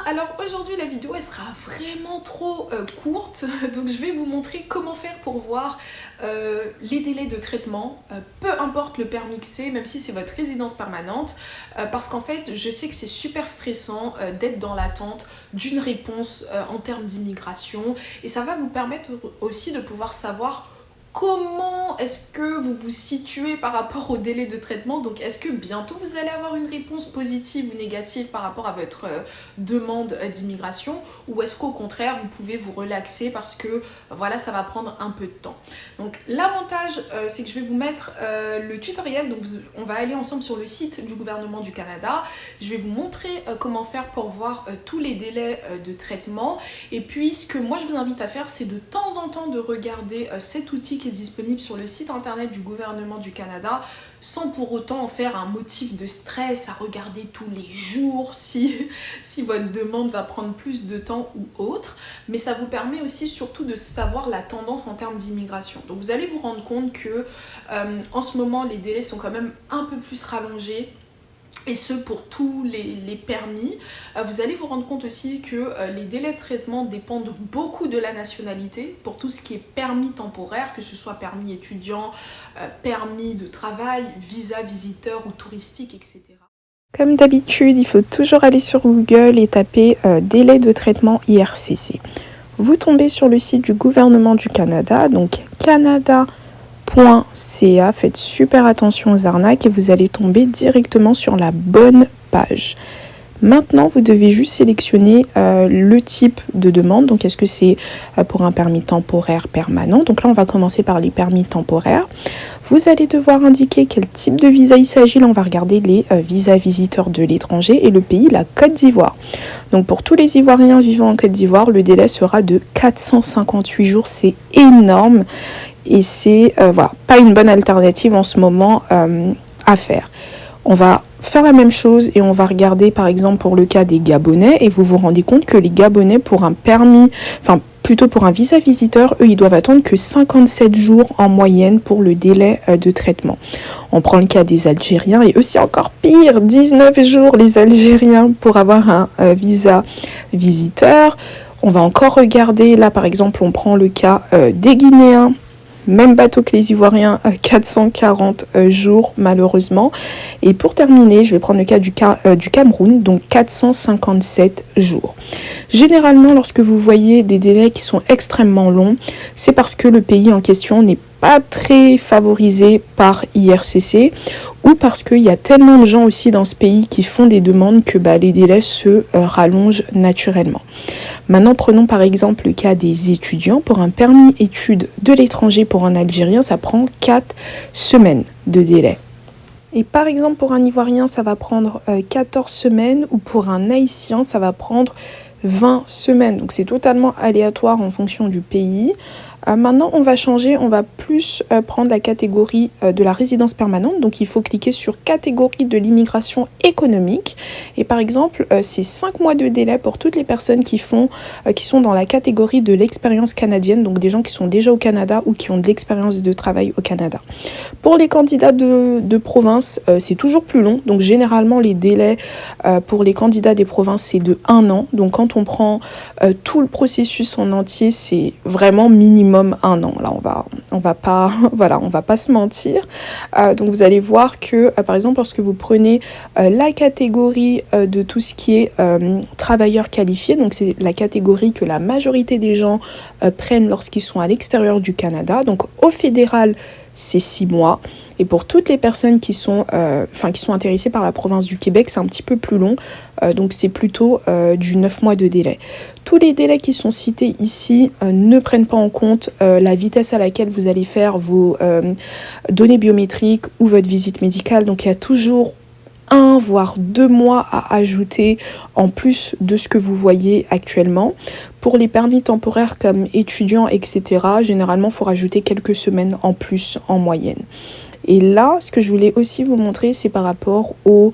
Alors aujourd'hui la vidéo elle sera vraiment trop courte, donc je vais vous montrer comment faire pour voir les délais de traitement, peu importe le permis que c'est, même si c'est votre résidence permanente, parce qu'en fait je sais que c'est super stressant d'être dans l'attente d'une réponse en termes d'immigration, et ça va vous permettre aussi de pouvoir savoir comment est-ce que vous vous situez par rapport au délai de traitement. Donc est-ce que bientôt vous allez avoir une réponse positive ou négative par rapport à votre demande d'immigration, ou est-ce qu'au contraire vous pouvez vous relaxer parce que voilà, ça va prendre un peu de temps. Donc l'avantage c'est que je vais vous mettre le tutoriel. Donc on va aller ensemble sur le site du gouvernement du Canada. Je vais vous montrer comment faire pour voir tous les délais de traitement, et puis ce que moi je vous invite à faire, c'est de temps en temps de regarder cet outil qui est disponible sur le site internet du gouvernement du Canada, sans pour autant en faire un motif de stress à regarder tous les jours si votre demande va prendre plus de temps ou autre. Mais ça vous permet aussi surtout de savoir la tendance en termes d'immigration. Donc vous allez vous rendre compte que en ce moment les délais sont quand même un peu plus rallongés, et ce pour tous les permis. Vous allez vous rendre compte aussi que les délais de traitement dépendent beaucoup de la nationalité pour tout ce qui est permis temporaire, que ce soit permis étudiant, permis de travail, visa visiteur ou touristique, etc. Comme d'habitude, il faut toujours aller sur Google et taper délai de traitement IRCC. Vous tombez sur le site du gouvernement du Canada, donc Canada.ca. Faites super attention aux arnaques et vous allez tomber directement sur la bonne page. Maintenant, vous devez juste sélectionner le type de demande. Donc, est-ce que c'est pour un permis temporaire permanent? Donc là, on va commencer par les permis temporaires. Vous allez devoir indiquer quel type de visa il s'agit. Là, on va regarder les visas visiteurs de l'étranger et le pays, la Côte d'Ivoire. Donc, pour tous les Ivoiriens vivant en Côte d'Ivoire, le délai sera de 458 jours. C'est énorme et c'est voilà, pas une bonne alternative en ce moment à faire. On va faire la même chose et on va regarder par exemple pour le cas des Gabonais, et vous vous rendez compte que les Gabonais pour un permis, enfin plutôt pour un visa visiteur, eux ils doivent attendre que 57 jours en moyenne pour le délai de traitement. On prend le cas des Algériens et eux c'est encore pire, 19 jours les Algériens pour avoir un visa visiteur. On va encore regarder, là par exemple on prend le cas des Guinéens. Même bateau que les Ivoiriens, 440 jours malheureusement. Et pour terminer, je vais prendre le cas du Cameroun, donc 457 jours. Généralement, lorsque vous voyez des délais qui sont extrêmement longs, c'est parce que le pays en question n'est pas très favorisé par IRCC, ou parce qu'il y a tellement de gens aussi dans ce pays qui font des demandes que les délais se rallongent naturellement. Maintenant, prenons par exemple le cas des étudiants. Pour un permis études de l'étranger pour un Algérien, ça prend 4 semaines de délai. Et par exemple, pour un Ivoirien, ça va prendre 14 semaines, ou pour un Haïtien, ça va prendre 20 semaines. Donc c'est totalement aléatoire en fonction du pays. Maintenant, on va changer, on va plus prendre la catégorie de la résidence permanente. Donc, il faut cliquer sur catégorie de l'immigration économique. Et par exemple, c'est 5 mois de délai pour toutes les personnes qui sont dans la catégorie de l'expérience canadienne. Donc, des gens qui sont déjà au Canada ou qui ont de l'expérience de travail au Canada. Pour les candidats de province, c'est toujours plus long. Donc, généralement, les délais pour les candidats des provinces, c'est de 1 an. Donc, quand on prend tout le processus en entier, c'est vraiment minimum 1 an. Là, on va pas, voilà, on va pas se mentir. Donc, vous allez voir que, par exemple, lorsque vous prenez la catégorie de tout ce qui est travailleurs qualifiés, donc c'est la catégorie que la majorité des gens prennent lorsqu'ils sont à l'extérieur du Canada. Donc, au fédéral, c'est 6 mois. Et pour toutes les personnes qui sont intéressées par la province du Québec, c'est un petit peu plus long. Donc, c'est plutôt du 9 mois de délai. Tous les délais qui sont cités ici ne prennent pas en compte la vitesse à laquelle vous allez faire vos données biométriques ou votre visite médicale. Donc, il y a toujours 1 voire 2 mois à ajouter en plus de ce que vous voyez actuellement. Pour les permis temporaires comme étudiants, etc., généralement, il faut rajouter quelques semaines en plus en moyenne. Et là, ce que je voulais aussi vous montrer, c'est par rapport au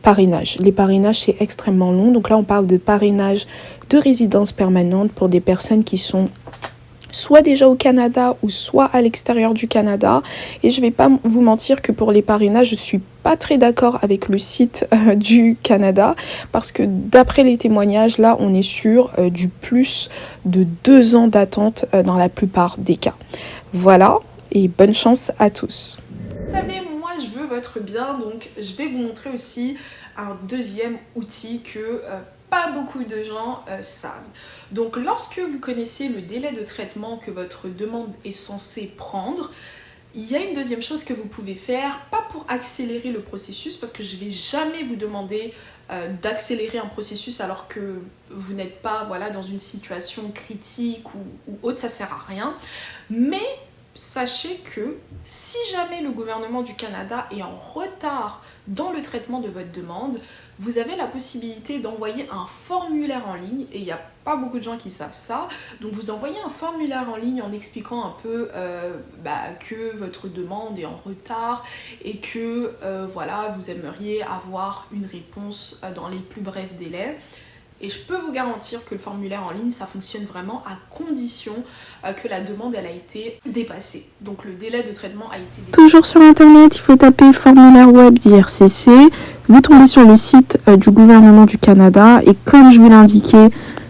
parrainage. Les parrainages, c'est extrêmement long. Donc là, on parle de parrainage de résidence permanente pour des personnes qui sont soit déjà au Canada ou soit à l'extérieur du Canada. Et je vais pas vous mentir que pour les parrainages, je suis pas très d'accord avec le site du Canada parce que d'après les témoignages, là, on est sur du plus de 2 ans d'attente dans la plupart des cas. Voilà, et bonne chance à tous. Vous savez, moi je veux votre bien, donc je vais vous montrer aussi un deuxième outil que pas beaucoup de gens savent. Donc lorsque vous connaissez le délai de traitement que votre demande est censée prendre, il y a une deuxième chose que vous pouvez faire, pas pour accélérer le processus, parce que je ne vais jamais vous demander d'accélérer un processus alors que vous n'êtes pas voilà, dans une situation critique ou autre, ça ne sert à rien. Mais sachez que si jamais le gouvernement du Canada est en retard dans le traitement de votre demande, vous avez la possibilité d'envoyer un formulaire en ligne, et il n'y a pas beaucoup de gens qui savent ça, donc vous envoyez un formulaire en ligne en expliquant un peu que votre demande est en retard et que voilà, vous aimeriez avoir une réponse dans les plus brefs délais. Et je peux vous garantir que le formulaire en ligne, ça fonctionne vraiment à condition que la demande elle a été dépassée. Donc le délai de traitement a été dépassé. Toujours sur internet, il faut taper formulaire web d'IRCC. Vous tombez sur le site du gouvernement du Canada et comme je vous l'ai indiqué,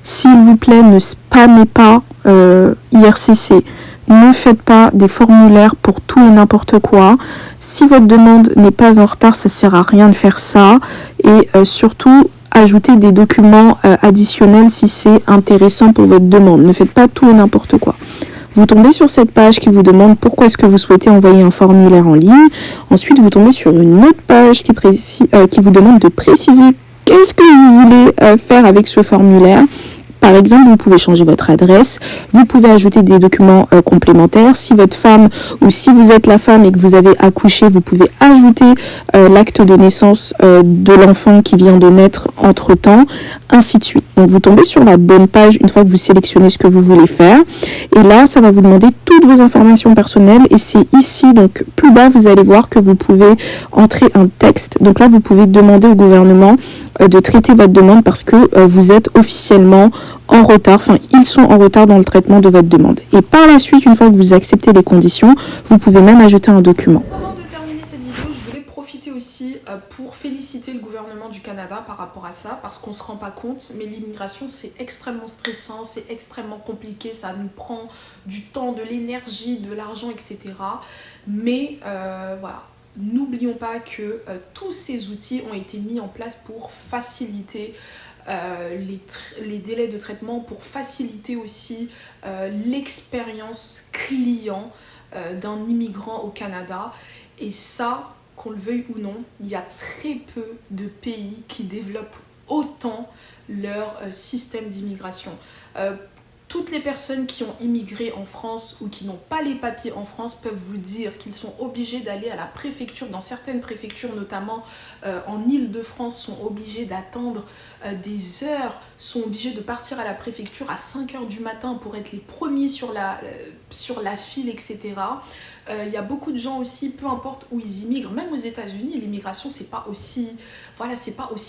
s'il vous plaît, ne spammez pas IRCC. Ne faites pas des formulaires pour tout et n'importe quoi. Si votre demande n'est pas en retard, ça ne sert à rien de faire ça. Et surtout, ajoutez des documents additionnels si c'est intéressant pour votre demande. Ne faites pas tout et n'importe quoi. Vous tombez sur cette page qui vous demande pourquoi est-ce que vous souhaitez envoyer un formulaire en ligne. Ensuite, vous tombez sur une autre page qui vous demande de préciser qu'est-ce que vous voulez faire avec ce formulaire. Par exemple, vous pouvez changer votre adresse, vous pouvez ajouter des documents complémentaires. Si votre femme ou si vous êtes la femme et que vous avez accouché, vous pouvez ajouter l'acte de naissance de l'enfant qui vient de naître entre-temps, ainsi de suite. Donc vous tombez sur la bonne page une fois que vous sélectionnez ce que vous voulez faire. Et là, ça va vous demander toutes vos informations personnelles. Et c'est ici, donc plus bas, vous allez voir que vous pouvez entrer un texte. Donc là, vous pouvez demander au gouvernement de traiter votre demande parce que vous êtes officiellement en retard, enfin ils sont en retard dans le traitement de votre demande. Et par la suite, une fois que vous acceptez les conditions, vous pouvez même ajouter un document. Avant de terminer cette vidéo, je voulais profiter aussi pour féliciter le gouvernement du Canada par rapport à ça, parce qu'on ne se rend pas compte, mais l'immigration c'est extrêmement stressant, c'est extrêmement compliqué, ça nous prend du temps, de l'énergie, de l'argent, etc. Mais voilà. N'oublions pas que tous ces outils ont été mis en place pour faciliter les délais de traitement, pour faciliter aussi l'expérience client d'un immigrant au Canada. Et ça, qu'on le veuille ou non, il y a très peu de pays qui développent autant leur système d'immigration. Toutes les personnes qui ont immigré en France ou qui n'ont pas les papiers en France peuvent vous dire qu'ils sont obligés d'aller à la préfecture, dans certaines préfectures notamment en Île-de-France, sont obligés d'attendre des heures, sont obligés de partir à la préfecture à 5h du matin pour être les premiers sur la file, etc. Il y a beaucoup de gens aussi, peu importe où ils immigrent, même aux États-Unis, l'immigration c'est pas aussi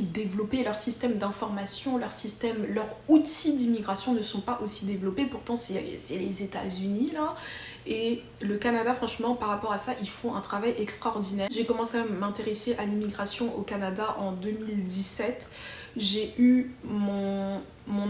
développé, leur système d'information, leurs outils d'immigration ne sont pas aussi développés, pourtant c'est les États-Unis là. Et le Canada, franchement, par rapport à ça, ils font un travail extraordinaire. J'ai commencé à m'intéresser à l'immigration au Canada en 2017. J'ai eu mon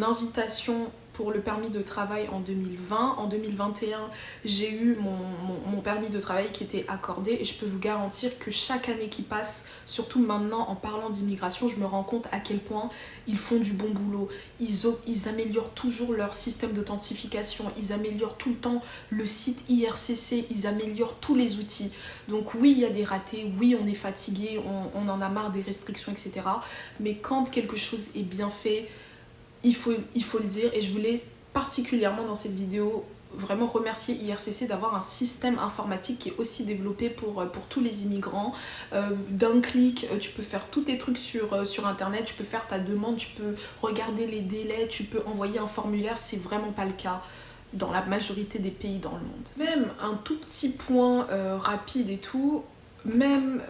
invitation pour le permis de travail en 2020. En 2021, j'ai eu mon permis de travail qui était accordé et je peux vous garantir que chaque année qui passe, surtout maintenant en parlant d'immigration, je me rends compte à quel point ils font du bon boulot. Ils améliorent toujours leur système d'authentification, ils améliorent tout le temps le site IRCC, ils améliorent tous les outils. Donc oui, il y a des ratés, oui, on est fatigué, on en a marre des restrictions, etc. Mais quand quelque chose est bien fait, il faut le dire, et je voulais particulièrement dans cette vidéo vraiment remercier IRCC d'avoir un système informatique qui est aussi développé pour tous les immigrants. D'un clic, tu peux faire tous tes trucs sur internet, tu peux faire ta demande, tu peux regarder les délais, tu peux envoyer un formulaire, c'est vraiment pas le cas dans la majorité des pays dans le monde. Même un tout petit point rapide et tout, même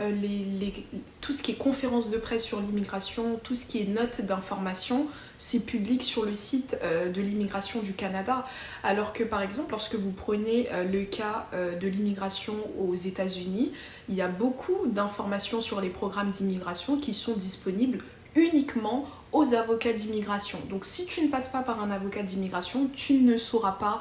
tout ce qui est conférences de presse sur l'immigration, tout ce qui est notes d'information, c'est public sur le site de l'immigration du Canada. Alors que par exemple, lorsque vous prenez le cas de l'immigration aux États-Unis, il y a beaucoup d'informations sur les programmes d'immigration qui sont disponibles uniquement aux avocats d'immigration. Donc si tu ne passes pas par un avocat d'immigration, tu ne sauras pas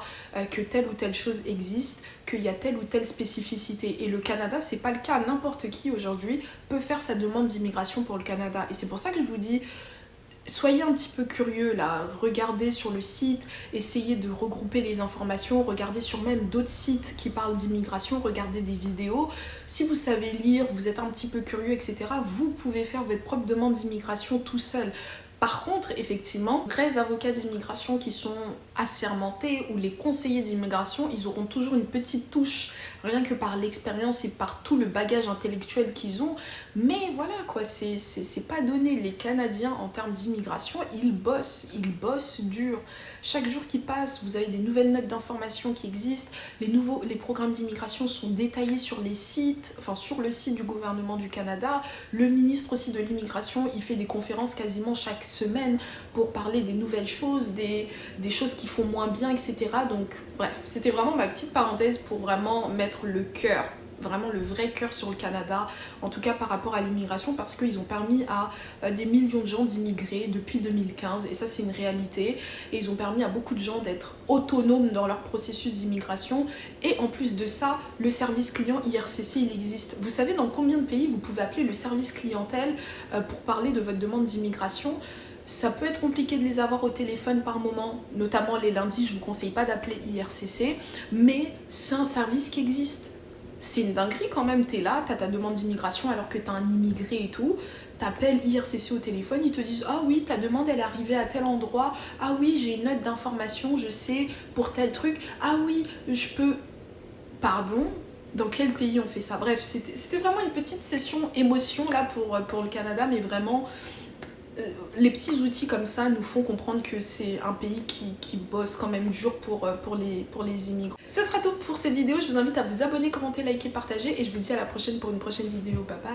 que telle ou telle chose existe, qu'il y a telle ou telle spécificité. Et le Canada, c'est pas le cas. N'importe qui aujourd'hui peut faire sa demande d'immigration pour le Canada. Et c'est pour ça que je vous dis, soyez un petit peu curieux là, regardez sur le site, essayez de regrouper les informations, regardez sur même d'autres sites qui parlent d'immigration, regardez des vidéos. Si vous savez lire, vous êtes un petit peu curieux, etc., vous pouvez faire votre propre demande d'immigration tout seul. Par contre, effectivement, les vrais avocats d'immigration qui sont assermentés ou les conseillers d'immigration, ils auront toujours une petite touche, rien que par l'expérience et par tout le bagage intellectuel qu'ils ont. Mais voilà quoi, c'est pas donné. Les Canadiens, en termes d'immigration, ils bossent dur. Chaque jour qui passe, vous avez des nouvelles notes d'information qui existent. Les programmes d'immigration sont détaillés sur les sites, enfin sur le site du gouvernement du Canada. Le ministre aussi de l'immigration, il fait des conférences quasiment chaque semaine pour parler des nouvelles choses, des choses qui font moins bien, etc. Donc bref, c'était vraiment ma petite parenthèse pour vraiment mettre le cœur, vraiment le vrai cœur sur le Canada, en tout cas par rapport à l'immigration, parce qu'ils ont permis à des millions de gens d'immigrer depuis 2015, et ça c'est une réalité, et ils ont permis à beaucoup de gens d'être autonomes dans leur processus d'immigration, et en plus de ça, le service client IRCC, il existe. Vous savez dans combien de pays vous pouvez appeler le service clientèle pour parler de votre demande d'immigration? Ça peut être compliqué de les avoir au téléphone par moment, notamment les lundis, je ne vous conseille pas d'appeler IRCC, mais c'est un service qui existe. C'est une dinguerie quand même, t'es là, t'as ta demande d'immigration alors que t'es un immigré et tout, t'appelles IRCC au téléphone, ils te disent « Ah oui, ta demande elle est arrivée à tel endroit, ah oui, j'ai une note d'information, je sais, pour tel truc, ah oui, je peux... » Pardon ? Dans quel pays on fait ça? Bref, c'était vraiment une petite session émotion là pour le Canada, mais vraiment... les petits outils comme ça nous font comprendre que c'est un pays qui bosse quand même dur pour les immigrants. Ce sera tout pour cette vidéo, je vous invite à vous abonner, commenter, liker, partager et je vous dis à la prochaine pour une prochaine vidéo. Bye bye.